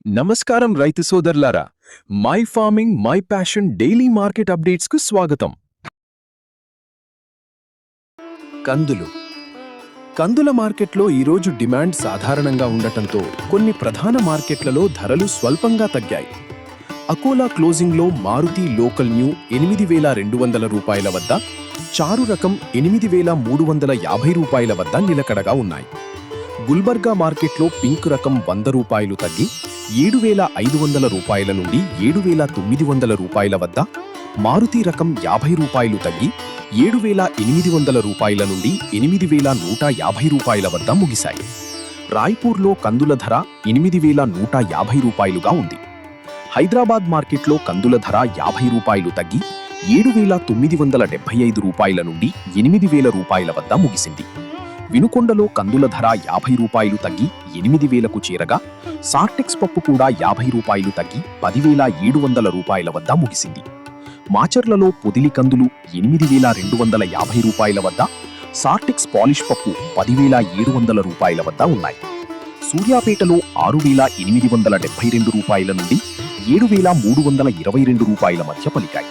నమస్కారం రైతు సోదరులారా, my farming my passion daily market updates కు స్వాగతం. కందుల మార్కెట్లో ఈరోజు డిమాండ్ సాధారణంగా ఉండటంతో కొన్ని ప్రధాన మార్కెట్లలో ధరలు స్వల్పంగా తగ్గాయి. అకోలా క్లోజింగ్లో మారుతి లోకల్ న్యూ 8,200 రూపాయల వద్ద, చారు రకం 8,350 రూపాయల వద్ద నిలకడగా ఉన్నాయి. గుల్బర్గా మార్కెట్లో పింక్ రకం 100 రూపాయలు తగ్గి 7,500 రూపాయల నుండి 7,900 రూపాయల వద్ద, మారుతి రకం 50 రూపాయలు తగ్గి 7,800 రూపాయల నుండి 8,150 రూపాయల వద్ద ముగిశాయి. రాయ్పూర్లో కందుల ధర 8,150 రూపాయలుగా ఉంది. హైదరాబాద్ మార్కెట్లో కందుల ధర 50 రూపాయలు తగ్గి 7,975 రూపాయల నుండి 8,000 రూపాయల వద్ద ముగిసింది. వినుకొండలో కందుల ధర 50 రూపాయలు తగ్గి 8,000కు చేరగా, సార్టెక్స్ పప్పు కూడా 50 రూపాయలు తగ్గి 10,700 రూపాయల వద్ద ముగిసింది. మాచర్లలో పొదిలి కందులు 8,250 రూపాయల వద్ద, సార్టెక్స్ పాలిష్ పప్పు 10,700 రూపాయల వద్ద ఉన్నాయి. సూర్యాపేటలో 6,872 రూపాయల నుండి 7,322 రూపాయల మధ్య పలికాయి.